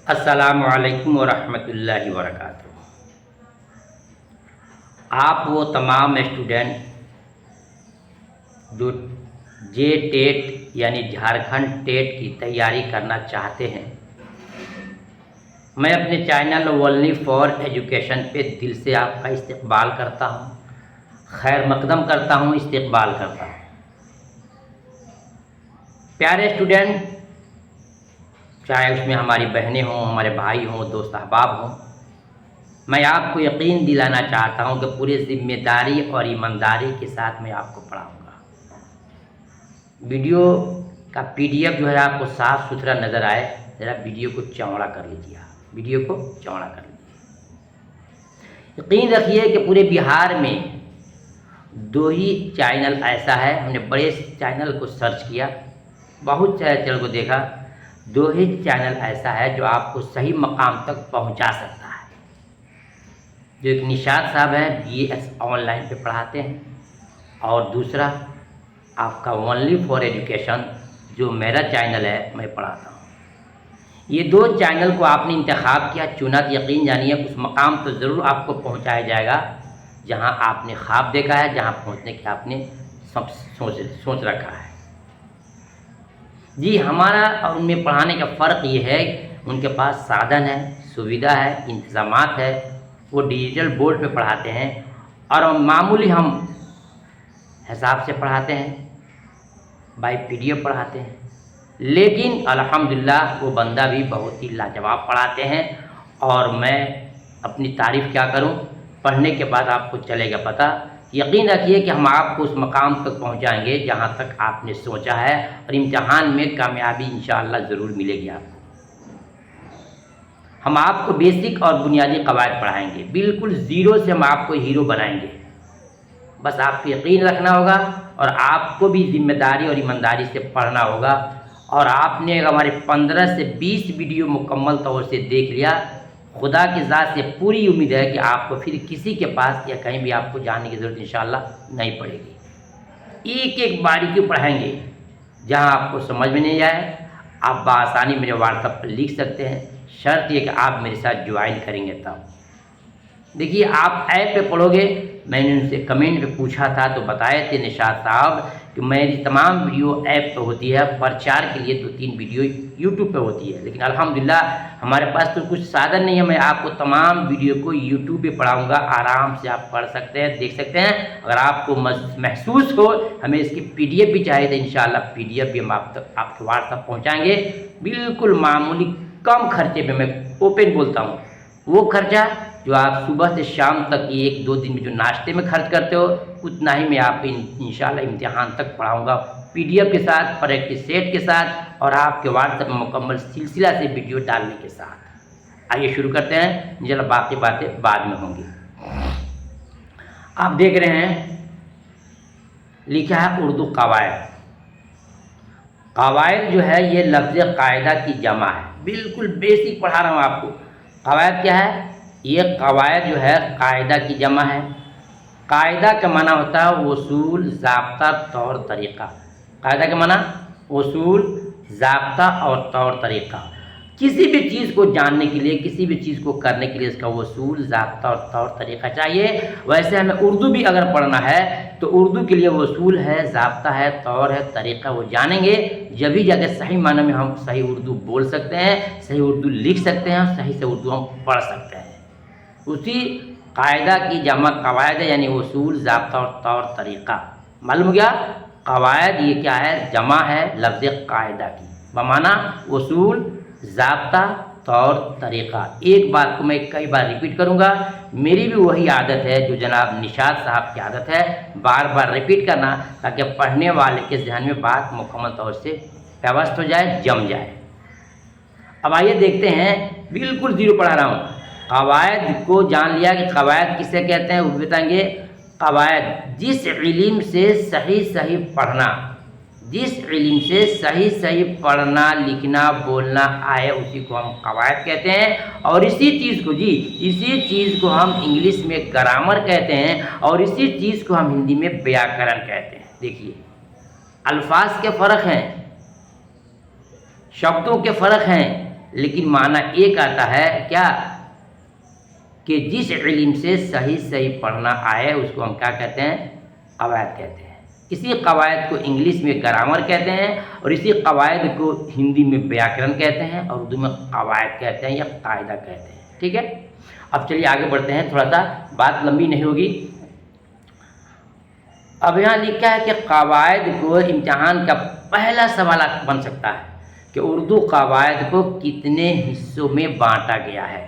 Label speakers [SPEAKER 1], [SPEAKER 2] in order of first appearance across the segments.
[SPEAKER 1] السلام علیکم ورحمۃ اللہ وبرکاتہ۔ آپ وہ تمام اسٹوڈنٹ جو جے ٹیٹ یعنی جھارکھنڈ ٹیٹ کی تیاری کرنا چاہتے ہیں، میں اپنے چینل اونلی فار ایجوکیشن پہ دل سے آپ کا استقبال کرتا ہوں، خیر مقدم کرتا ہوں، استقبال کرتا ہوں۔ پیارے اسٹوڈنٹ، چاہے اس میں ہماری بہنیں ہوں، ہمارے بھائی ہوں، دوست احباب ہوں، میں آپ کو یقین دلانا چاہتا ہوں کہ پورے ذمہ داری اور ایمانداری کے ساتھ میں آپ کو پڑھاؤں گا۔ ویڈیو کا PDF جو ہے آپ کو صاف ستھرا نظر آئے، ذرا ویڈیو کو چوڑا کر لیجیے، ویڈیو کو چوڑا کر لیجیے۔ یقین رکھیے کہ پورے بہار میں 2 ہی چینل ایسا ہے، ہم نے بڑے چینل کو سرچ کیا، بہت سارے چینل کو دیکھا، 2 ہی چینل ایسا ہے جو آپ کو صحیح مقام تک پہنچا سکتا ہے۔ جو ایک نشاد صاحب ہیں BS آن لائن پہ پڑھاتے ہیں، اور دوسرا آپ کا اونلی فار ایجوکیشن جو میرا چینل ہے، میں پڑھاتا ہوں۔ یہ 2 چینل کو آپ نے انتخاب کیا، چنا، تو یقین جانیے اس مقام تو ضرور آپ کو پہنچایا جائے گا جہاں آپ نے خواب دیکھا ہے، جہاں پہنچنے کی آپ نے سوچ رکھا ہے۔ جی، ہمارا اور ان میں پڑھانے کا فرق یہ ہے، ان کے پاس سادھن ہے، سویدھا ہے، انتظامات ہے، وہ ڈیجیٹل بورڈ پہ پڑھاتے ہیں، اور معمولی ہم حساب سے پڑھاتے ہیں، بائی PDF پڑھاتے ہیں، لیکن الحمدللہ وہ بندہ بھی بہت ہی لاجواب پڑھاتے ہیں، اور میں اپنی تعریف کیا کروں، پڑھنے کے بعد آپ کو چلے گا پتہ۔ یقین رکھیے کہ ہم آپ کو اس مقام تک پہنچائیں گے جہاں تک آپ نے سوچا ہے، اور امتحان میں کامیابی انشاءاللہ ضرور ملے گی آپ کو۔ ہم آپ کو بیسک اور بنیادی قواعد پڑھائیں گے، بالکل زیرو سے ہم آپ کو ہیرو بنائیں گے۔ بس آپ کو یقین رکھنا ہوگا، اور آپ کو بھی ذمہ داری اور ایمانداری سے پڑھنا ہوگا، اور آپ نے ہمارے 15 سے 20 ویڈیو مکمل طور سے دیکھ لیا، خدا کی ذات سے پوری امید ہے کہ آپ کو پھر کسی کے پاس یا کہیں بھی آپ کو جانے کی ضرورت انشاءاللہ نہیں پڑے گی۔ ایک ایک باریکی پڑھائیں گے، جہاں آپ کو سمجھ میں نہیں آئے آپ بآسانی میرے واٹس ایپ پر لکھ سکتے ہیں، شرط یہ کہ آپ میرے ساتھ جوائن کریں گے تب۔ دیکھیے، آپ ایپ پہ پڑھو گے، میں نے ان سے کمنٹ پہ پوچھا تھا تو بتائے تھے نشاد صاحب کہ میری تمام ویڈیو ایپ پہ ہوتی ہے، پرچار کے لیے 2-3 ویڈیو YouTube پہ ہوتی ہے، لیکن الحمدللہ ہمارے پاس تو کچھ سادھن نہیں ہے، میں آپ کو تمام ویڈیو کو YouTube پہ پڑھاؤں گا، آرام سے آپ پڑھ سکتے ہیں، دیکھ سکتے ہیں۔ اگر آپ کو محسوس ہو ہمیں اس کی PDF بھی چاہیے تو انشاءاللہ PDF بھی ہم آپ کے واٹس ایپ پہنچائیں گے، بالکل معمولی کم خرچے پہ، میں اوپن بولتا ہوں۔ وہ خرچہ جو آپ صبح سے شام تک 1-2 دن میں جو ناشتے میں خرچ کرتے ہو، اتنا ہی میں آپ کو انشاءاللہ امتحان تک پڑھاؤں گا، PDF کے ساتھ، پریکٹس سیٹ کے ساتھ، اور آپ کے واٹس ایپ میں مکمل سلسلہ سے ویڈیو ڈالنے کے ساتھ۔ آئیے شروع کرتے ہیں، انشاءاللہ باقی باتیں بعد میں ہوں گی۔ آپ دیکھ رہے ہیں لکھا ہے اردو قواعد۔ قواعد جو ہے یہ لفظ قاعدہ کی جمع ہے، بالکل بیسک پڑھا رہا ہوں آپ کو۔ قواعد کیا ہے؟ یہ قواعد جو ہے قاعدہ کی جمع ہے۔ قاعدہ کا معنی ہوتا ہے اصول، ضابطہ، طور طریقہ۔ قاعدہ کا معنی اصول، ضابطہ اور طور طریقہ۔ کسی بھی چیز کو جاننے کے لیے، کسی بھی چیز کو کرنے کے لیے اس کا اصول، ضابطہ اور طور طریقہ چاہیے۔ ویسے ہمیں اردو بھی اگر پڑھنا ہے تو اردو کے لیے اصول ہے، ضابطہ ہے، طور ہے، طریقہ، وہ جانیں گے جبھی جا کے صحیح معنی میں ہم صحیح اردو بول سکتے ہیں، صحیح اردو لکھ سکتے ہیں، صحیح سے اردو ہم پڑھ سکتے ہیں۔ اسی قاعدہ کی جمع قواعد ہے، یعنی اصول، ضابطہ اور طور طریقہ۔ معلوم ہو گیا؟ قواعد یہ کیا ہے؟ جمع ہے لفظ قاعدہ کی، بمعنی اصول، ضابطہ، طور طریقہ۔ ایک بات کو میں کئی بار ریپیٹ کروں گا، میری بھی وہی عادت ہے جو جناب نشاد صاحب کی عادت ہے، بار بار ریپیٹ کرنا، تاکہ پڑھنے والے کے ذہن میں بات مکمل طور سے پیوست ہو جائے، جم جائے۔ اب آئیے دیکھتے ہیں، بالکل زیرو پڑھا رہا ہوں۔ قواعد کو جان لیا کہ قواعد کسے کہتے ہیں، وہ بتائیں گے۔ قواعد جس علم سے صحیح پڑھنا، جس علم سے صحیح پڑھنا، لکھنا، بولنا آئے، اسی کو ہم قواعد کہتے ہیں۔ اور اسی چیز کو ہم انگلش میں گرامر کہتے ہیں، اور اسی چیز کو ہم ہندی میں ویاکرن کہتے ہیں۔ دیکھیے، الفاظ کے فرق ہیں، شبدوں کے فرق ہیں، لیکن معنی ایک آتا ہے کیا کہ جس علم سے صحیح صحیح پڑھنا آئے اس کو ہم کیا کہتے ہیں؟ قواعد کہتے ہیں۔ اسی قواعد کو انگلش میں گرامر کہتے ہیں اور اسی قواعد کو ہندی میں ویاکرن کہتے ہیں اور اردو میں قواعد کہتے ہیں یا قاعدہ کہتے ہیں۔ ٹھیک ہے، اب چلیے آگے بڑھتے ہیں، تھوڑا سا بات لمبی نہیں ہوگی۔ اب یہاں لکھا ہے کہ قواعد کو امتحان کا پہلا سوال بن سکتا ہے کہ اردو قواعد کو کتنے حصوں میں بانٹا گیا ہے،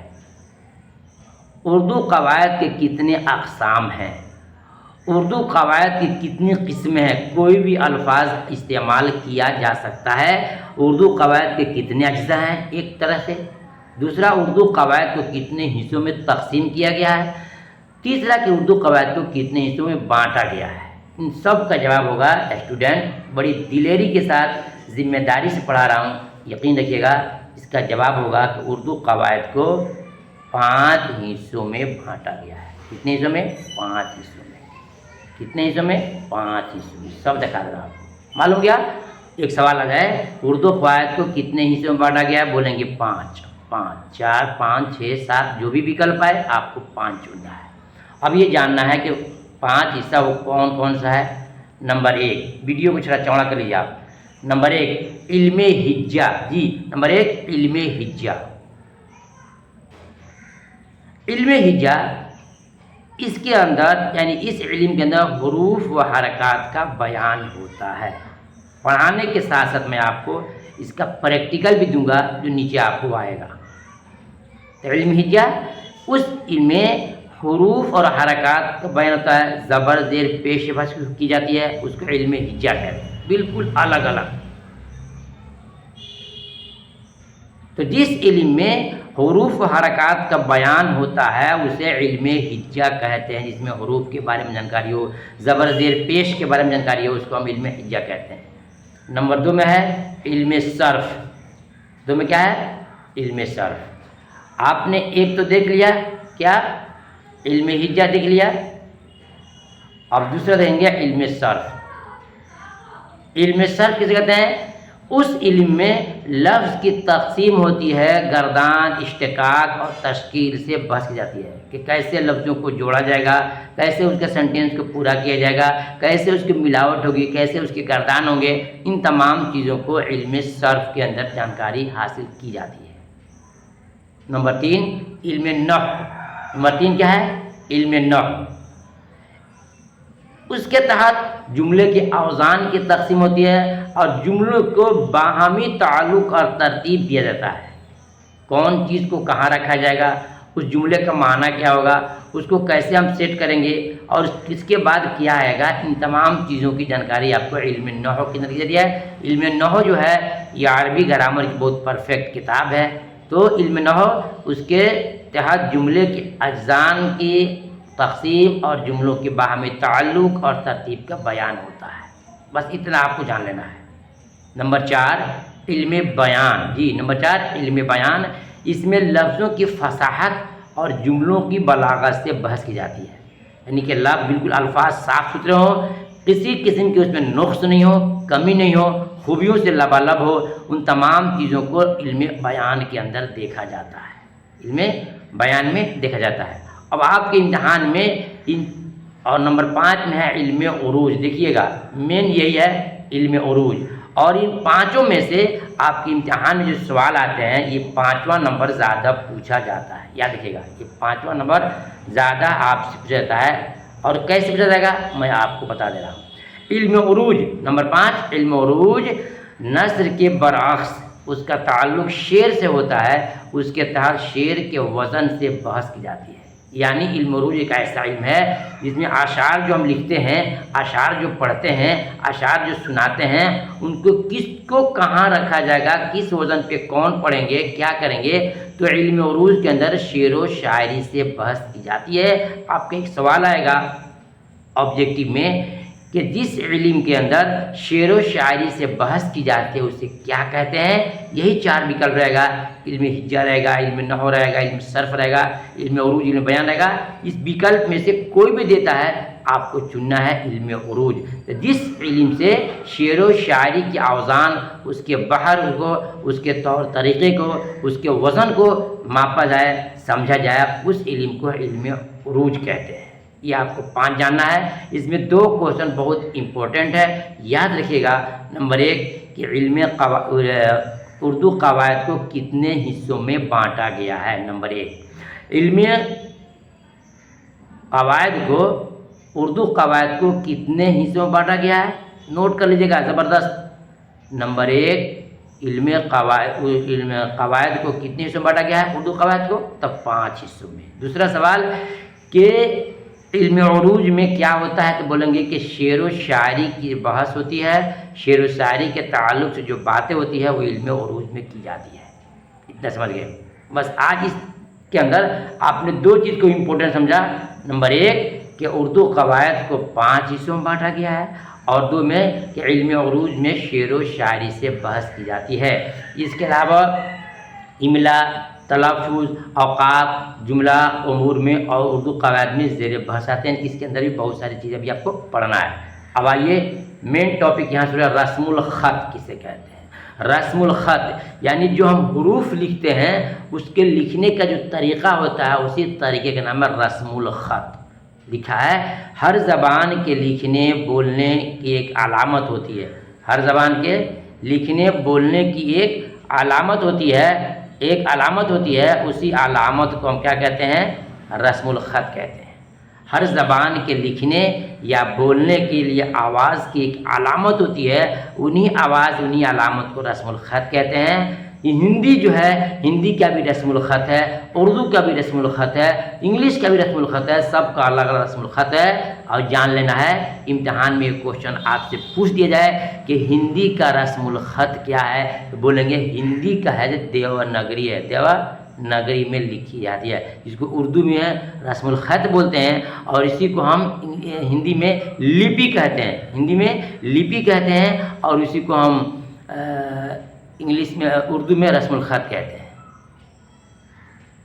[SPEAKER 1] اردو قواعد کے کتنے اقسام ہیں، اردو قواعد کی کتنی قسمیں ہیں، کوئی بھی الفاظ استعمال کیا جا سکتا ہے، اردو قواعد کے کتنے اجزاء ہیں ایک طرح سے، دوسرا اردو قواعد کو کتنے حصوں میں تقسیم کیا گیا ہے، تیسرا کہ اردو قواعد کو کتنے حصوں میں بانٹا گیا ہے۔ ان سب کا جواب ہوگا اسٹوڈنٹ، بڑی دلیری کے ساتھ ذمہ داری سے پڑھا رہا ہوں، یقین رکھیے گا، اس کا جواب ہوگا کہ اردو قواعد کو 5 حصوں میں بانٹا گیا ہے۔ کتنے حصوں میں؟ 5 حصوں میں۔ کتنے حصوں میں؟ 5 حصوں میں۔ سب دکھا دے رہا ہوں، معلوم گیا؟ ایک سوال آ جائے اردو قواعد کو کتنے حصوں میں بانٹا گیا ہے، بولیں گے 5، 4، 5، 6، 7 جو بھی وکلپ آئے آپ کو 5 چننا ہے۔ اب یہ جاننا ہے کہ 5 حصہ وہ کون کون سا ہے۔ نمبر 1، ویڈیو کو تھوڑا چوڑا کر لیجیے آپ۔ نمبر 1 علم ہجہ، جی نمبر 1 علم ہجہ۔ علم ہجہ اس کے اندر یعنی اس علم کے اندر حروف و حرکات کا بیان ہوتا ہے۔ پڑھانے کے ساتھ ساتھ میں آپ کو اس کا پریکٹیکل بھی دوں گا جو نیچے آپ کو آئے گا۔ علم ہجہ اس علم میں حروف اور حرکات کا بیان ہوتا ہے، زبر زیر پیش بس کی جاتی ہے، اس کو علم ہجہ کہتے ہیں، بالکل الگ الگ۔ تو جس علم میں حروف و حرکات کا بیان ہوتا ہے اسے علم ہجہ کہتے ہیں، جس میں حروف کے بارے میں جانکاری ہو، زبر زیر پیش کے بارے میں جانکاری ہو، اس کو ہم علم ہجہ کہتے ہیں۔ نمبر 2 میں ہے علم صرف۔ 2 میں کیا ہے؟ علم صرف۔ آپ نے ایک تو دیکھ لیا، کیا؟ علم ہجہ دیکھ لیا، اب دوسرا دیکھیں گے علم صرف۔ علم صرف کسے کہتے ہیں؟ اس علم میں لفظ کی تقسیم ہوتی ہے، گردان، اشتقاق اور تشکیل سے بحث کی جاتی ہے کہ کیسے لفظوں کو جوڑا جائے گا، کیسے اس کے سینٹینس کو پورا کیا جائے گا، کیسے اس کی ملاوٹ ہوگی، کیسے اس کے گردان ہوں گے، ان تمام چیزوں کو علم صرف کے اندر جانکاری حاصل کی جاتی ہے۔ نمبر 3 علم نحو۔ نمبر 3 کیا ہے؟ علم نحو۔ اس کے تحت جملے کے اوزان کی تقسیم ہوتی ہے اور جملوں کو باہمی تعلق اور ترتیب دیا جاتا ہے، کون چیز کو کہاں رکھا جائے گا، اس جملے کا معنی کیا ہوگا، اس کو کیسے ہم سیٹ کریں گے اور اس کے بعد کیا آئے گا، ان تمام چیزوں کی جانکاری آپ کو علم نحو کے نتیجے دیا ہے۔ علم نحو جو ہے یہ عربی گرامر کی بہت پرفیکٹ کتاب ہے، تو علم نحو اس کے تحت جملے کے اجزاء کی تقسیم اور جملوں کے باہمی تعلق اور ترتیب کا بیان ہوتا ہے، بس اتنا آپ کو جان لینا ہے۔ نمبر 4 علم بیان، جی نمبر 4 علم بیان، اس میں لفظوں کی فصاحت اور جملوں کی بلاغت سے بحث کی جاتی ہے، یعنی کہ لفظ بالکل الفاظ صاف ستھرے ہوں، کسی قسم کی اس میں نقص نہیں ہو، کمی نہیں ہو، خوبیوں سے لبالب ہو، ان تمام چیزوں کو علم بیان کے اندر دیکھا جاتا ہے، علم بیان میں دیکھا جاتا ہے۔ اب آپ کے امتحان میں اور نمبر 5 میں ہے علم عروج، دیکھیے گا مین یہی ہے علم عروج، اور ان 5 میں سے آپ کے امتحان میں جو سوال آتے ہیں یہ 5واں نمبر زیادہ پوچھا جاتا ہے، یاد رکھیے گا یہ 5واں نمبر زیادہ آپ سے پوچھا جاتا ہے، اور کیسے پوچھا جائے گا میں آپ کو بتا دے رہا ہوں۔ علم عروج نمبر 5 علم عروج نثر کے برعکس اس کا تعلق شعر سے ہوتا ہے، اس کے تحت شعر کے وزن سے بحث کی جاتی ہے، یعنی علم عروج ایک ایسا علم ہے جس میں اشعار جو ہم لکھتے ہیں، اشعار جو پڑھتے ہیں، اشعار جو سناتے ہیں، ان کو کس کو کہاں رکھا جائے گا، کس وزن پہ کون پڑھیں گے، کیا کریں گے، تو علم عروج کے اندر شعر و شاعری سے بحث کی جاتی ہے۔ آپ کا ایک سوال آئے گا آبجیکٹیو میں کہ کہ جس علم کے اندر شعر و شاعری سے بحث کی جاتی ہے اسے کیا کہتے ہیں؟ یہی 4 وکلپ رہے گا، علم ہجا رہے گا، علم نحو رہے گا، علم صرف رہے گا، علم عروج، علم بیان رہے گا۔ اس وکلپ میں سے کوئی بھی دیتا ہے، آپ کو چننا ہے علم عروج۔ جس علم سے شعر و شاعری کی اوزان، اس کے بحر کو، اس کے طور طریقے کو، اس کے وزن کو ماپا جائے، سمجھا جائے، اس علم کو علم عروج کہتے ہیں۔ یہ آپ کو 5 جاننا ہے۔ اس میں 2 کوشچن بہت امپورٹنٹ ہے، یاد رکھیے گا۔ نمبر 1 کہ اردو قواعد کو کتنے حصوں میں بانٹا گیا ہے؟ نمبر 1 علم قواعد کو، اردو قواعد کو کتنے حصوں میں بانٹا گیا ہے؟ نوٹ کر لیجیے گا زبردست۔ نمبر 1 علم قواعد کو کتنے حصوں میں بانٹا گیا ہے اردو قواعد کو؟ تب 5 حصوں میں۔ دوسرا سوال کہ علم عروج میں کیا ہوتا ہے؟ تو بولیں گے کہ شعر و شاعری کی بحث ہوتی ہے، شعر و شاعری کے تعلق سے جو باتیں ہوتی ہے وہ علم عروج میں کی جاتی ہے۔ اتنا سمجھ گئے؟ بس آج اس کے اندر آپ نے 2 چیز کو امپورٹنٹ سمجھا۔ نمبر 1 کہ اردو قواعد کو 5 حصوں میں بانٹا گیا ہے، اور 2 میں کہ علم عروج میں شعر و شاعری سے بحث کی جاتی ہے۔ اس کے علاوہ املا، تلفظ، اوقاف، جملہ، امور میں اور اردو قواعد میں زیر بحث آتے ہیں۔ اس کے اندر بھی بہت ساری چیزیں بھی آپ کو پڑھنا ہے۔ اب آئیے مین ٹاپک یہاں سے، رسم الخط کسے کہتے ہیں؟ رسم الخط یعنی جو ہم حروف لکھتے ہیں اس کے لکھنے کا جو طریقہ ہوتا ہے، اسی طریقے کا نام ہے رسم الخط۔ لکھا ہے ہر زبان کے لکھنے بولنے کی ایک علامت ہوتی ہے، ہر زبان کے لکھنے بولنے کی ایک علامت ہوتی ہے، ایک علامت ہوتی ہے، اسی علامت کو ہم کیا کہتے ہیں؟ رسم الخط کہتے ہیں۔ ہر زبان کے لکھنے یا بولنے کے لیے آواز کی ایک علامت ہوتی ہے، انہی آواز، انہی علامت کو رسم الخط کہتے ہیں۔ ہندی جو ہے، ہندی کا بھی رسم الخط ہے، اردو کا بھی رسم الخط ہے، انگلش کا بھی رسم الخط ہے، سب کا الگ الگ رسم الخط ہے۔ اور جان لینا ہے، امتحان میں ایک کوشچن آپ سے پوچھ دیا جائے کہ ہندی کا رسم الخط کیا ہے، تو بولیں گے ہندی کا ہے جو دیوناگری ہے، دیوناگری میں لکھی جاتی ہے، جس کو اردو میں رسم الخط بولتے ہیں، اور اسی کو ہم ہندی میں لپی کہتے ہیں، ہندی میں لپی کہتے ہیں، اور اسی کو ہم انگلش میں، اردو میں رسم الخط کہتے ہیں۔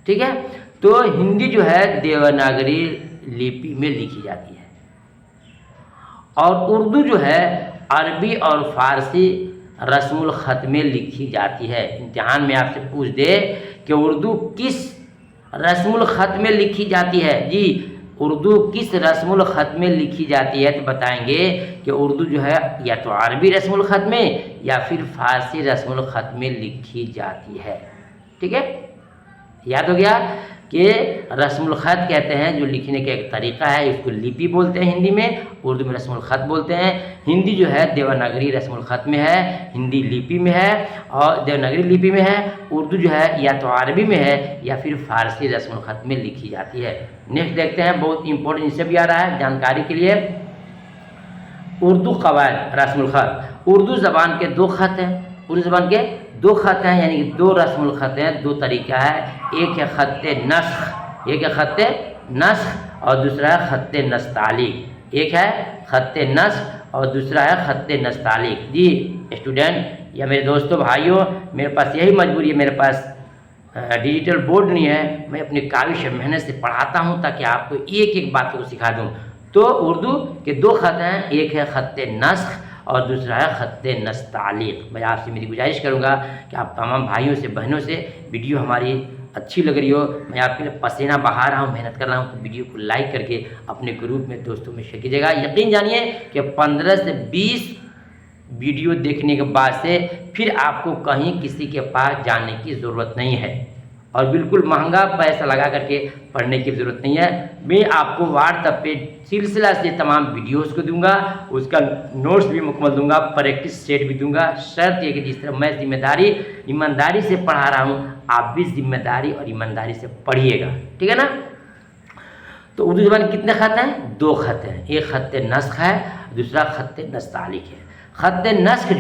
[SPEAKER 1] ٹھیک ہے؟ تو ہندی جو ہے دیوناگری لپی میں لکھی جاتی ہے، اور اردو جو ہے عربی اور فارسی رسم الخط میں لکھی جاتی ہے۔ امتحان میں آپ سے پوچھ دے کہ اردو کس رسم الخط میں لکھی جاتی ہے، جی اردو کس رسم الخط میں لکھی جاتی ہے، تو بتائیں گے کہ اردو جو ہے یا تو عربی رسم الخط میں یا پھر فارسی رسم الخط میں لکھی جاتی ہے۔ ٹھیک ہے؟ یاد ہو گیا کہ رسم الخط کہتے ہیں جو لکھنے کا ایک طریقہ ہے، اس کو لپی بولتے ہیں ہندی میں، اردو میں رسم الخط بولتے ہیں۔ ہندی جو ہے دیوناگری رسم الخط میں ہے، ہندی لپی میں ہے، اور دیوناگری لپی میں ہے، اردو جو ہے یا تو عربی میں ہے یا پھر فارسی رسم الخط میں لکھی جاتی ہے۔ نیکسٹ دیکھتے ہیں، بہت امپورٹنٹ اس سے بھی آ رہا ہے جانکاری کے لیے، اردو قواعد رسم الخط۔ اردو زبان کے 2 خط ہیں، اردو زبان کے 2 خط ہیں، یعنی کہ 2 رسم الخط ہیں، 2 طریقہ ہے۔ ایک ہے خط نسخ، ایک ہے خط نسخ، اور دوسرا ہے خط نستعلیق۔ ایک ہے خط نسخ اور دوسرا ہے خط نستعلیق۔ جی اسٹوڈنٹ یا میرے دوستوں بھائیوں، میرے پاس یہی مجبوری ہے، میرے پاس ڈیجیٹل بورڈ نہیں ہے، میں اپنی کاوش محنت سے پڑھاتا ہوں تاکہ آپ کو ایک ایک بات کو سکھا دوں۔ تو اردو کے 2 خط ہیں، ایک ہے خط نسخ اور دوسرا ہے خط نستعلیق۔ میں آپ سے میری گزارش کروں گا کہ آپ تمام بھائیوں سے، بہنوں سے ویڈیو ہماری اچھی لگ رہی ہو، میں آپ کے لیے پسینہ بہا رہا ہوں، محنت کر رہا ہوں، تو ویڈیو کو لائک کر کے اپنے گروپ میں دوستوں میں شیئر کیجیے گا۔ یقین جانیے کہ 15 سے 20 ویڈیو دیکھنے کے بعد سے پھر آپ کو کہیں کسی کے پاس جانے کی ضرورت نہیں ہے، اور بالکل مہنگا پیسہ لگا کر کے پڑھنے کی ضرورت نہیں ہے۔ میں آپ کو واٹس ایپ پہ سلسلہ سے تمام ویڈیوز کو دوں گا، اس کا نوٹس بھی مکمل دوں گا، پریکٹس سیٹ بھی دوں گا۔ شرط یہ کہ جس طرح میں ایمانداری سے پڑھا رہا ہوں، آپ بھی ذمہ داری اور ایمانداری سے پڑھیے گا، ٹھیک ہے نا؟ تو اردو زبان کتنے خط ہیں؟ 2 خط ہیں، ایک خط نسخ ہے، دوسرا خط نستعلیق ہے۔ خط نسخ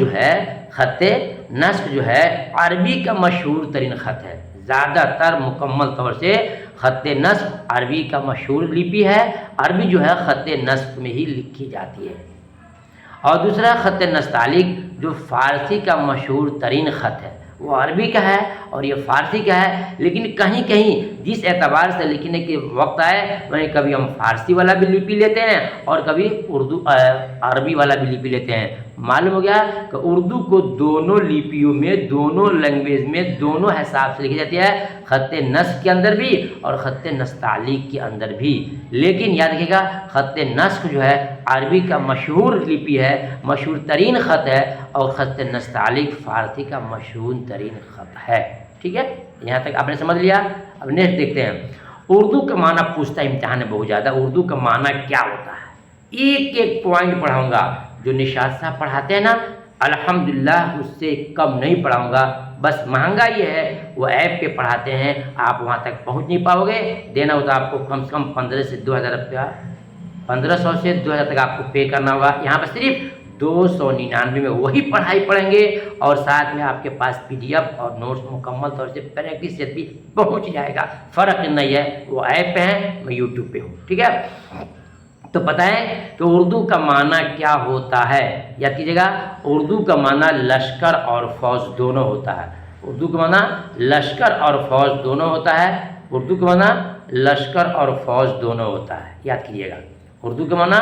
[SPEAKER 1] جو ہے عربی کا مشہور ترین خط ہے، زیادہ تر مکمل طور سے خط نسخ عربی کا مشہور لپی ہے، عربی جو ہے خط نسخ میں ہی لکھی جاتی ہے۔ اور دوسرا خط نستعلیق جو فارسی کا مشہور ترین خط ہے، وہ عربی کا ہے اور یہ فارسی کا ہے، لیکن کہیں کہیں جس اعتبار سے لکھنے کے وقت آئے وہیں کبھی ہم فارسی والا بھی لپی لیتے ہیں اور کبھی عربی والا بھی لپی لیتے ہیں۔ معلوم ہو گیا کہ اردو کو دونوں لپیوں میں، دونوں لینگویج میں، دونوں حساب سے لکھی جاتی ہے، خط نسخ کے اندر بھی اور خط نستعلیق کے اندر بھی۔ لیکن یاد رکھیے گا خط نسخ جو ہے عربی کا مشہور لپی ہے، مشہور ترین خط ہے، اور خط نستعلیق فارسی کا مشہور ترین خط ہے۔ ٹھیک ہے، یہاں تک آپ نے سمجھ لیا۔ اب نیکسٹ دیکھتے ہیں، اردو کا معنی پوچھتا امتحان ہے بہت زیادہ، اردو کا معنی کیا ہوتا ہے؟ ایک ایک پوائنٹ پڑھاؤں گا، جو نشاد صاحب پڑھاتے ہیں نا الحمدللہ اس سے کم نہیں پڑھاؤں گا، بس مہنگا یہ ہے وہ ایپ پہ پڑھاتے ہیں، آپ وہاں تک پہنچ نہیں پاؤ گے، دینا ہوتا آپ کو کم سے کم 1500 سے 2000 روپیہ، 1500 سے 2000 تک آپ کو پے کرنا ہوگا۔ یہاں پر صرف 299 میں وہی پڑھائی پڑھیں گے اور ساتھ میں آپ کے پاس PDF اور نوٹس مکمل طور سے پریکٹس سے بھی پہنچ جائے گا۔ فرق نہیں ہے، وہ ایپ پہ ہیں، میں YouTube پہ ہوں۔ ٹھیک ہے، تو بتائیں کہ اردو کا معنی کیا ہوتا ہے؟ یاد کیجیے گا، اردو کا معنی لشکر اور فوج دونوں ہوتا ہے۔ اردو کا معنی لشکر اور فوج دونوں ہوتا ہے، اردو کا معنی لشکر اور فوج دونوں ہوتا ہے، یاد کیجیے گا۔ اردو کا معنی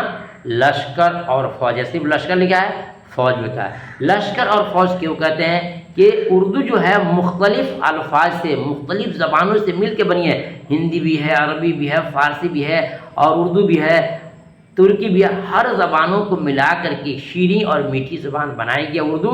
[SPEAKER 1] لشکر اور فوج، یا صرف لشکر لکھا ہے، فوج لکھا ہے۔ لشکر اور فوج کیوں کہتے ہیں کہ اردو جو ہے مختلف الفاظ سے، مختلف زبانوں سے مل کے بنی ہے، ہندی بھی ہے، عربی بھی ہے، فارسی بھی ہے، اور اردو بھی ہے، ترکی بھی ہے، ہر زبانوں کو ملا کر کے شیریں اور میٹھی زبان بنائی گئی اردو۔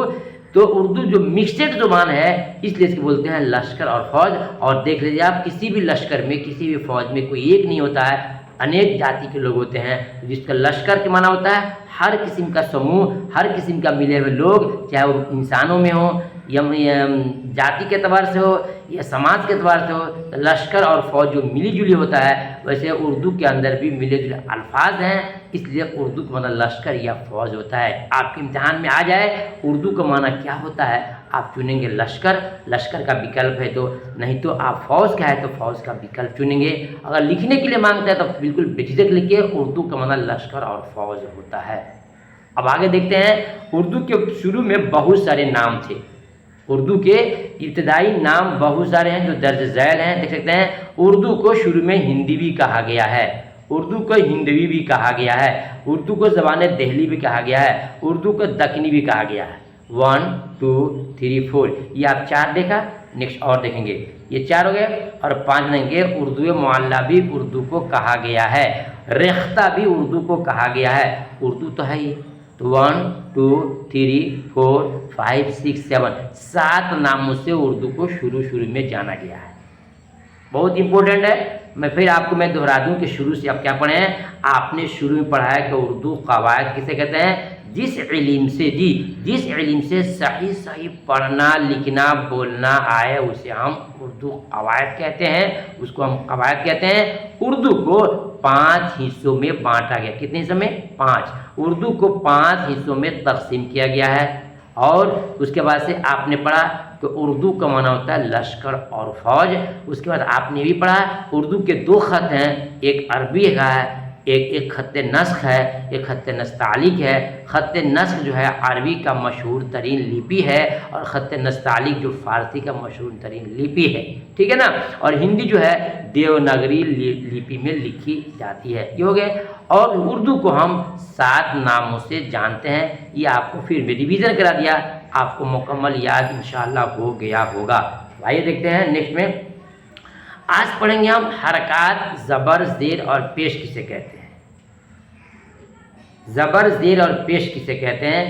[SPEAKER 1] تو اردو جو مکسڈ زبان ہے، اس لیے اس کو بولتے ہیں لشکر اور فوج۔ اور دیکھ لیجیے آپ، کسی بھی لشکر میں، کسی بھی فوج میں کوئی ایک نہیں ہوتا ہے، انیک جاتی کے لوگ ہوتے ہیں، جس کا لشکر کے معنی ہوتا ہے ہر قسم کا سموہ، ہر قسم کا ملے ہوئے لوگ، چاہے وہ انسانوں میں ہوں یا جاتی کے اعتبار سے ہو یا سماج کے اعتبار سے ہو۔ لشکر اور فوج جو ملی جلی ہوتا ہے، ویسے اردو کے اندر بھی ملے جلے الفاظ ہیں، اس لیے اردو کا معنی لشکر یا فوج ہوتا ہے۔ آپ کے امتحان میں آ جائے اردو کا معنی کیا ہوتا ہے، آپ چنیں گے لشکر، لشکر کا وکلپ ہے تو، نہیں تو آپ فوج کا ہے تو فوج کا وکلپ چنیں گے۔ اگر لکھنے کے لیے مانگتا ہے تو بالکل بے جھجک لکھیے، اردو کا معنی لشکر اور فوج ہوتا ہے۔ اب آگے دیکھتے ہیں، اردو کے شروع میں بہت سارے نام تھے، اردو کے ابتدائی نام بہت سارے ہیں جو درج ذیل ہیں، دیکھ سکتے ہیں۔ اردو کو شروع میں ہندی بھی کہا گیا ہے، اردو کو ہندوی بھی کہا گیا ہے، اردو کو زبان دہلی بھی کہا گیا ہے، اردو کو دکنی بھی کہا گیا ہے۔ 1 2 3 4، یہ آپ 4 دیکھا، نیکسٹ اور دیکھیں گے، یہ 4 ہو گئے، اور 5 لیں گے۔ اردو معلیٰ بھی اردو کو کہا گیا ہے، ریختہ بھی اردو کو کہا گیا ہے، اردو تو ہے ہی۔ تو 1 2 3 4 5 6 7، 7 ناموں سے اردو کو شروع میں جانا گیا ہے۔ بہت امپورٹنٹ ہے، میں پھر آپ کو میں دہرا دوں کہ شروع سے آپ کیا پڑھیں ہیں۔ آپ نے شروع میں پڑھا ہے کہ اردو قواعد کسے کہتے ہیں؟ جس علم سے صحیح پڑھنا لکھنا بولنا آئے اسے ہم اردو قواعد کہتے ہیں، اس کو ہم قواعد کہتے ہیں۔ اردو کو 5 حصوں میں بانٹا گیا، کتنے حصوں میں؟ 5۔ اردو کو 5 حصوں میں تقسیم کیا گیا ہے، اور اس کے بعد سے آپ نے پڑھا کہ اردو کا معنی ہوتا ہے لشکر اور فوج۔ اس کے بعد آپ نے بھی پڑھا اردو کے 2 خط ہیں، ایک عربی کا ہے، ایک خط نسخ ہے، ایک خط نستعلیق ہے۔ خط نسخ جو ہے عربی کا مشہور ترین لپی ہے، اور خط نستعلیق جو فارسی کا مشہور ترین لپی ہے، ٹھیک ہے نا۔ اور ہندی جو ہے دیوناگری لپی میں لکھی جاتی ہے۔ یہ ہو گئے، اور اردو کو ہم 7 ناموں سے جانتے ہیں، یہ آپ کو پھر میں ریویژن کرا دیا، آپ کو مکمل یاد انشاءاللہ ہو گیا ہوگا۔ آئیے دیکھتے ہیں نیکسٹ میں، آج پڑھیں گے ہم حرکات زبر زیر اور پیش کسے کہتے ہیں۔ زبر زیر اور پیش کسے کہتے ہیں؟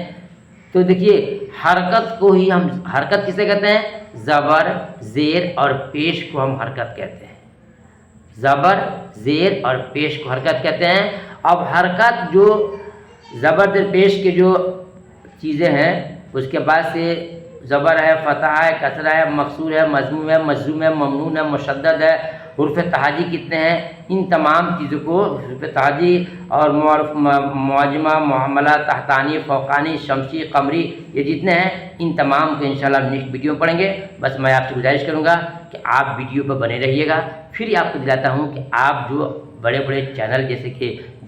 [SPEAKER 1] تو دیکھیے، حرکت کو ہی ہم حرکت کسے کہتے ہیں؟ زبر زیر اور پیش کو ہم حرکت کہتے ہیں، زبر زیر اور پیش کو حرکت کہتے ہیں۔ اب حرکت جو زبر زیر پیش کے جو چیزیں ہیں، اس کے بعد سے زبر ہے، فتح ہے، کسرہ ہے، مکسور ہے، مضموم ہے، مجزوم ہے، ممنون ہے، مشدد ہے، حروف تہاجی کتنے ہیں، ان تمام چیزوں کو حروف تہاجی اور معجمہ، محملہ، تحتانی، فوقانی، شمسی، قمری، یہ جتنے ہیں ان تمام کو انشاءاللہ نیکسٹ ویڈیو میں پڑھیں گے۔ بس میں آپ سے گزارش کروں گا کہ آپ ویڈیو پر بنے رہیے گا۔ پھر آپ کو دلاتا ہوں کہ آپ جو بڑے بڑے چینل جیسے کہ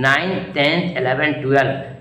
[SPEAKER 1] 9, 10, 11, 12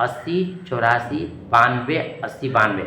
[SPEAKER 1] 80 84 92 80 92।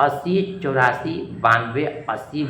[SPEAKER 1] 80 84 92 80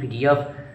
[SPEAKER 1] PDF